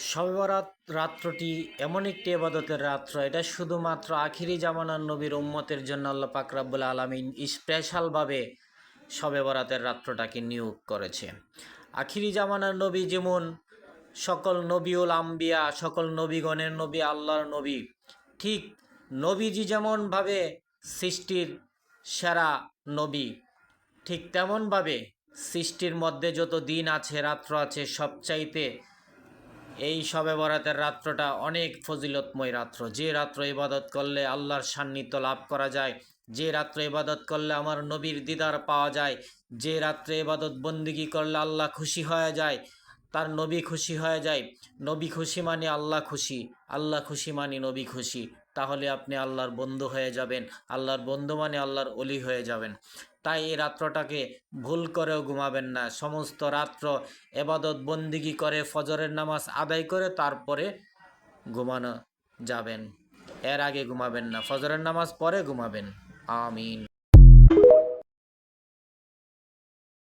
শবে বরাত রাত্রটি এমন একটি ইবাদতের রাত্র, এটা শুধুমাত্র আখিরি জামানার নবীর উম্মতের জন্য আল্লাহ পাক রব্বুল আলামিন স্পেশালভাবে শবে বরাতের রাত্রটাকে নিয়োগ করেছে। আখিরি জামানার নবী যেমন সকল নবীউল আম্বিয়া, সকল নবীগণের নবী, আল্লাহর নবী, ঠিক নবীজি যেমনভাবে সৃষ্টির সেরা নবী, ঠিক তেমনভাবে সৃষ্টির মধ্যে যত দিন আছে, রাত্র আছে, সবচাইতে এই শবে বরাতের রাত্রটা অনেক ফজিলতময় রাত্র। যে রাত্র ইবাদত করলে আল্লাহর সান্নিধ্য লাভ করা যায়, যে রাত্রে ইবাদত করলে আমার নবীর দিদার পাওয়া যায়, যে রাত্রে ইবাদত বন্দিগি করলে আল্লাহ খুশি হয়ে যায়, তার নবী খুশি হয়ে যায়। নবী খুশি মানে আল্লাহ খুশি, আল্লাহ খুশি মানে নবী খুশি। তাহলে আপনি আল্লাহর বন্ধু হয়ে যাবেন, আল্লাহর বন্ধু মানে আল্লাহর অলি হয়ে যাবেন। তাই এই রাত্রটাকে ভুল করেও ঘুমাবেন না। সমস্ত রাত্র এবাদত বন্দিগি করে ফজরের নামাজ আদায় করে তারপরে ঘুমানো যাবেন, এর আগে ঘুমাবেন না। ফজরের নামাজ পরে ঘুমাবেন। আমিন।